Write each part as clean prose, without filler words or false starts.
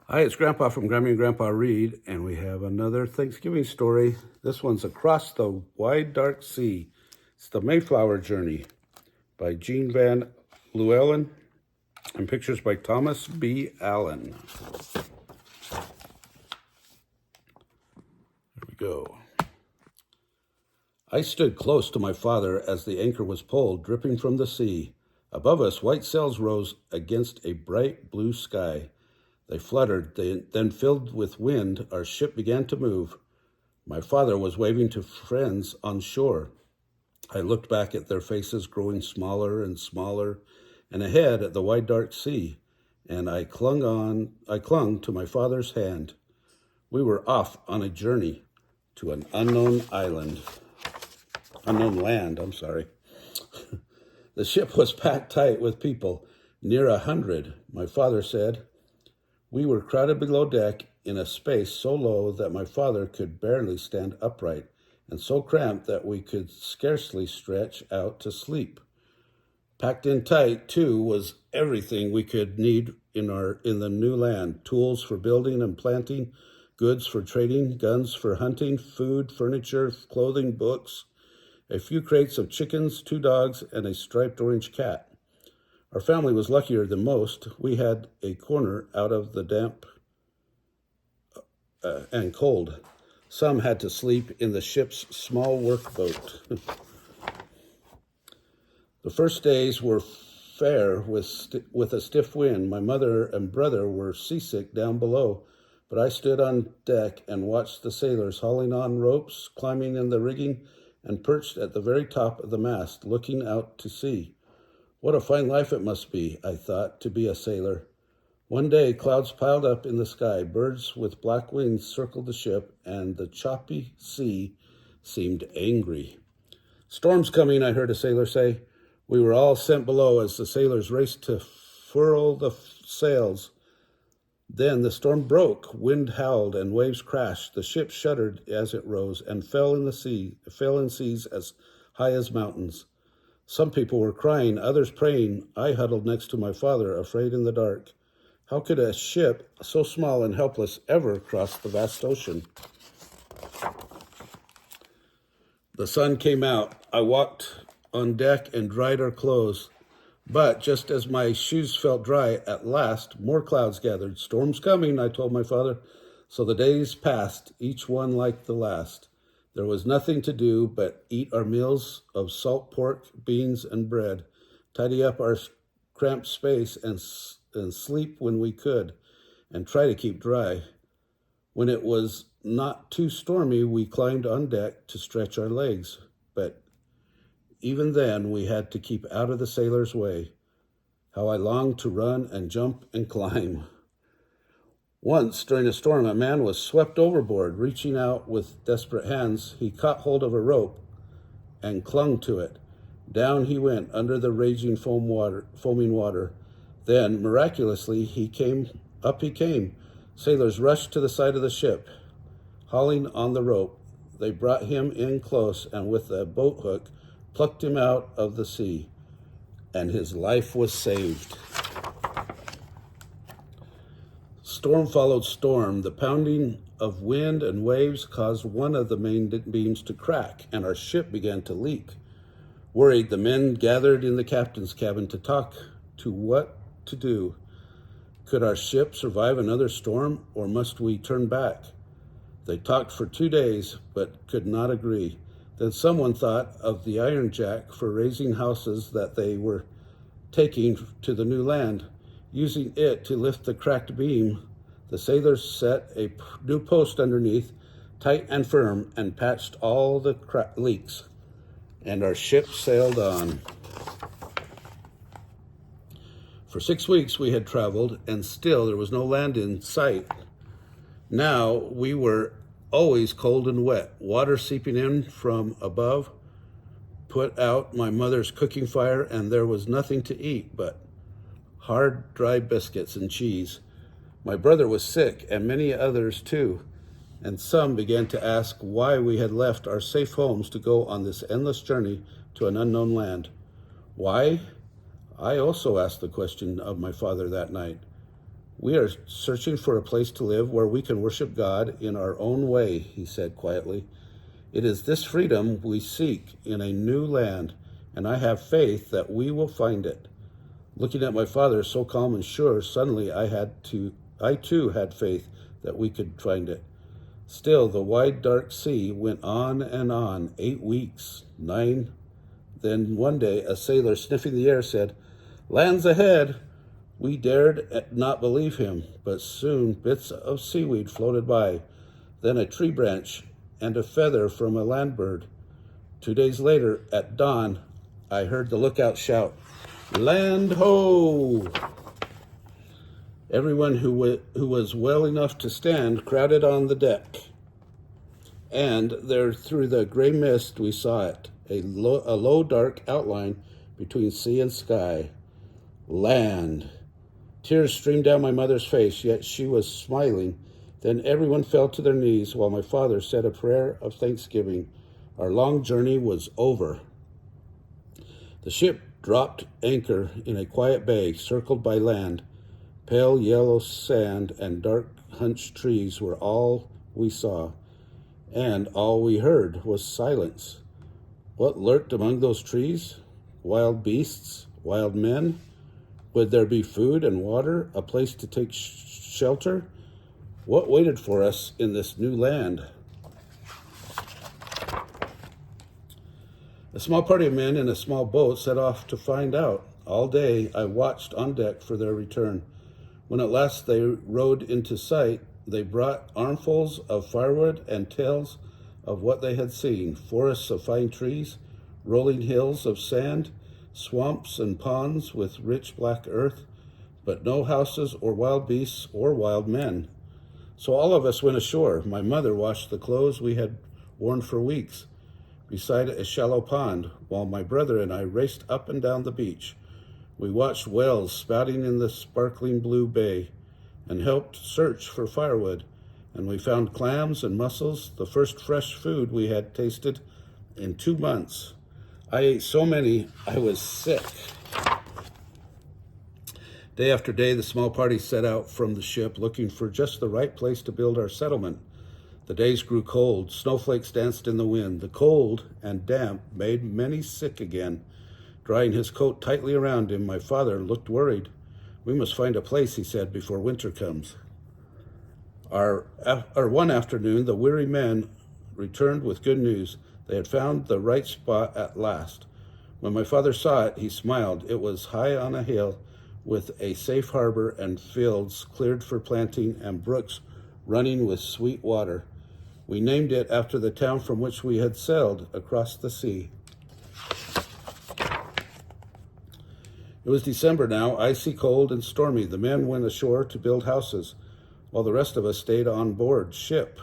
Hi, it's Grandpa from Grammy and Grandpa Read, and we have another Thanksgiving story. This one's Across the Wide Dark Sea. It's the Mayflower Journey by Jean Van Leeuwen and pictures by Thomas B. Allen. Here we go. I stood close to my father as the anchor was pulled, dripping from the sea. Above us, white sails rose against a bright blue sky. They fluttered, then filled with wind, our ship began to move. My father was waving to friends on shore. I looked back at their faces growing smaller and smaller, and ahead at the wide dark sea, and I clung to my father's hand. We were off on a journey to an unknown land. The ship was packed tight with people, near 100, my father said. We were crowded below deck in a space so low that my father could barely stand upright, and so cramped that we could scarcely stretch out to sleep. Packed in tight, too, was everything we could need in the new land: tools for building and planting, goods for trading, guns for hunting, food, furniture, clothing, books, a few crates of chickens, 2 dogs, and a striped orange cat. Our family was luckier than most. We had a corner out of the damp and cold. Some had to sleep in the ship's small workboat. The first days were fair with a stiff wind. My mother and brother were seasick down below, but I stood on deck and watched the sailors hauling on ropes, climbing in the rigging, and perched at the very top of the mast, looking out to sea. What a fine life it must be, I thought, to be a sailor. One day, clouds piled up in the sky, birds with black wings circled the ship, and the choppy sea seemed angry. Storm's coming, I heard a sailor say. We were all sent below as the sailors raced to furl the sails. Then the storm broke, wind howled, and waves crashed. The ship shuddered as it rose and fell in seas as high as mountains. Some people were crying, others praying. I huddled next to my father, afraid in the dark. How could a ship so small and helpless ever cross the vast ocean? The sun came out. I walked on deck and dried our clothes. But just as my shoes felt dry, at last, more clouds gathered. Storm's coming, I told my father. So the days passed, each one like the last. There was nothing to do but eat our meals of salt pork, beans, and bread, tidy up our cramped space, and sleep when we could, and try to keep dry. When it was not too stormy, we climbed on deck to stretch our legs. But even then, we had to keep out of the sailors' way. How I longed to run and jump and climb. Once, during a storm, a man was swept overboard. Reaching out with desperate hands, he caught hold of a rope and clung to it. Down he went under the raging foaming water. Then, miraculously, he came. Sailors rushed to the side of the ship, hauling on the rope. They brought him in close and with a boat hook plucked him out of the sea, and his life was saved. Storm followed storm. The pounding of wind and waves caused one of the main beams to crack, and our ship began to leak. Worried, the men gathered in the captain's cabin to talk to what to do. Could our ship survive another storm, or must we turn back? They talked for 2 days, but could not agree. Then someone thought of the iron jack for raising houses that they were taking to the new land. Using it to lift the cracked beam, the sailors set a new post underneath, tight and firm, and patched all the leaks, and our ship sailed on. For 6 weeks we had traveled, and still there was no land in sight. Now we were always cold and wet, water seeping in from above put out my mother's cooking fire, and there was nothing to eat but hard, dry biscuits and cheese. My brother was sick, and many others too, and some began to ask why we had left our safe homes to go on this endless journey to an unknown land. Why? I also asked the question of my father that night. We are searching for a place to live where we can worship God in our own way, he said quietly. It is this freedom we seek in a new land, and I have faith that we will find it. Looking at my father, so calm and sure, suddenly I too had faith that we could find it. Still, the wide, dark sea went on and on, 8 weeks, 9. Then one day, a sailor sniffing the air said, "Land's ahead." We dared not believe him, but soon bits of seaweed floated by, then a tree branch and a feather from a land bird. 2 days later, at dawn, I heard the lookout shout, "Land ho!" Everyone who was well enough to stand crowded on the deck. And there, through the gray mist, we saw it, a low dark outline between sea and sky. Land. Tears streamed down my mother's face, yet she was smiling. Then everyone fell to their knees while my father said a prayer of thanksgiving. Our long journey was over. The ship dropped anchor in a quiet bay circled by land. Pale yellow sand and dark hunched trees were all we saw, and all we heard was silence. What lurked among those trees? Wild beasts? Wild men? Would there be food and water, a place to take shelter? What waited for us in this new land? A small party of men in a small boat set off to find out. All day I watched on deck for their return. When at last they rowed into sight, they brought armfuls of firewood and tales of what they had seen: forests of fine trees, rolling hills of sand, swamps and ponds with rich black earth, but no houses or wild beasts or wild men. So all of us went ashore. My mother washed the clothes we had worn for weeks beside a shallow pond, while my brother and I raced up and down the beach. We watched whales spouting in the sparkling blue bay and helped search for firewood, and we found clams and mussels, the first fresh food we had tasted in 2 months. I ate so many, I was sick. Day after day, the small party set out from the ship looking for just the right place to build our settlement. The days grew cold. Snowflakes danced in the wind. The cold and damp made many sick again. Drying his coat tightly around him, my father looked worried. "We must find a place," he said, "before winter comes." Our one afternoon, the weary men returned with good news. They had found the right spot at last. When my father saw it, he smiled. It was high on a hill with a safe harbor and fields cleared for planting and brooks running with sweet water. We named it after the town from which we had sailed across the sea. It was December now, icy cold and stormy. The men went ashore to build houses, while the rest of us stayed on board ship.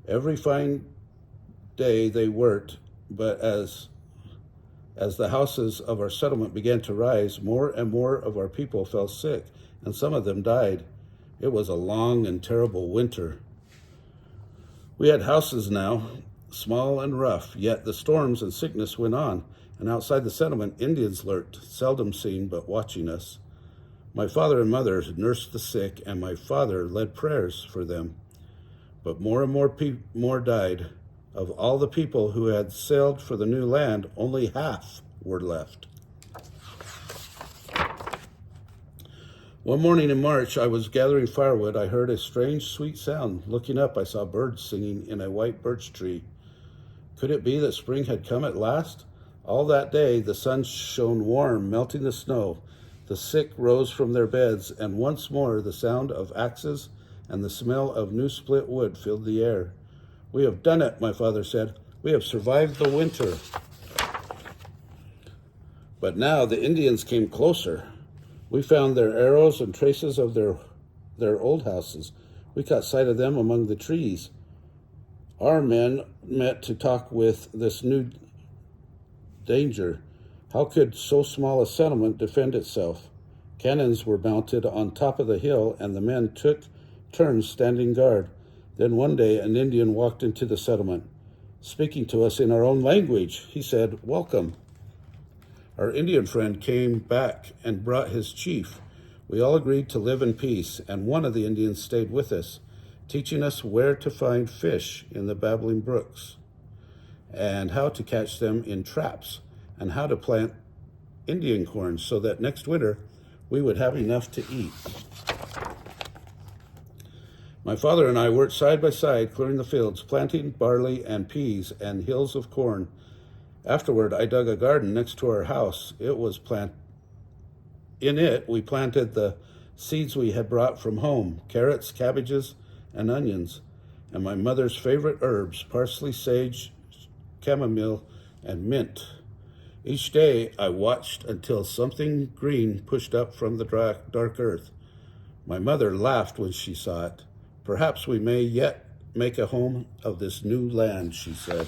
Every fine day they worked, but as the houses of our settlement began to rise, more and more of our people fell sick, and some of them died. It was a long and terrible winter. We had houses now, small and rough, yet the storms and sickness went on, and outside the settlement, Indians lurked, seldom seen but watching us. My father and mother nursed the sick, and my father led prayers for them. But more and more died. Of all the people who had sailed for the new land, only half were left. One morning in March, I was gathering firewood. I heard a strange, sweet sound. Looking up, I saw birds singing in a white birch tree. Could it be that spring had come at last? All that day, the sun shone warm, melting the snow. The sick rose from their beds, and once more the sound of axes and the smell of new split wood filled the air. "We have done it," my father said. "We have survived the winter." But now the Indians came closer. We found their arrows and traces of their old houses. We caught sight of them among the trees. Our men met to talk with this new danger. How could so small a settlement defend itself? Cannons were mounted on top of the hill, and the men took turns standing guard. Then one day an Indian walked into the settlement, speaking to us in our own language. He said, "Welcome." Our Indian friend came back and brought his chief. We all agreed to live in peace, and one of the Indians stayed with us, teaching us where to find fish in the babbling brooks, and how to catch them in traps, and how to plant Indian corn so that next winter we would have enough to eat. My father and I worked side by side, clearing the fields, planting barley and peas and hills of corn. Afterward, I dug a garden next to our house. In it, we planted the seeds we had brought from home, carrots, cabbages, and onions, and my mother's favorite herbs, parsley, sage, chamomile, and mint. Each day, I watched until something green pushed up from the dark earth. My mother laughed when she saw it. Perhaps we may yet make a home of this new land, she said.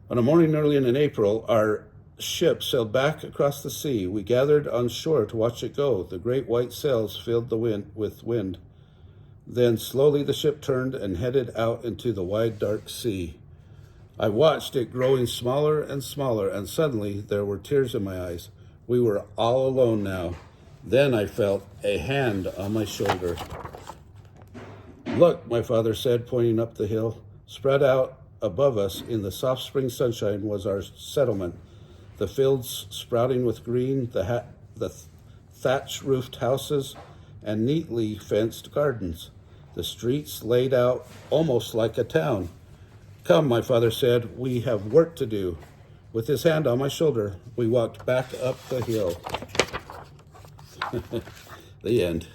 On a morning early in April, our ship sailed back across the sea. We gathered on shore to watch it go. The great white sails filled the wind with wind. Then slowly the ship turned and headed out into the wide, dark sea. I watched it growing smaller and smaller, and suddenly there were tears in my eyes. We were all alone now. Then I felt a hand on my shoulder. Look, my father said, pointing up the hill. Spread out above us in the soft spring sunshine was our settlement. The fields sprouting with green, the thatch-roofed houses, and neatly fenced gardens. The streets laid out almost like a town. Come, my father said, we have work to do. With his hand on my shoulder, we walked back up the hill. The end.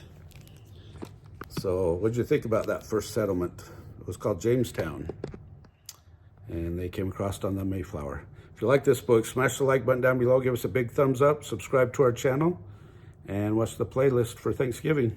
So what did you think about that first settlement? It was called Jamestown, and they came across on the Mayflower. If you like this book, smash the like button down below, give us a big thumbs up, subscribe to our channel, and watch the playlist for Thanksgiving.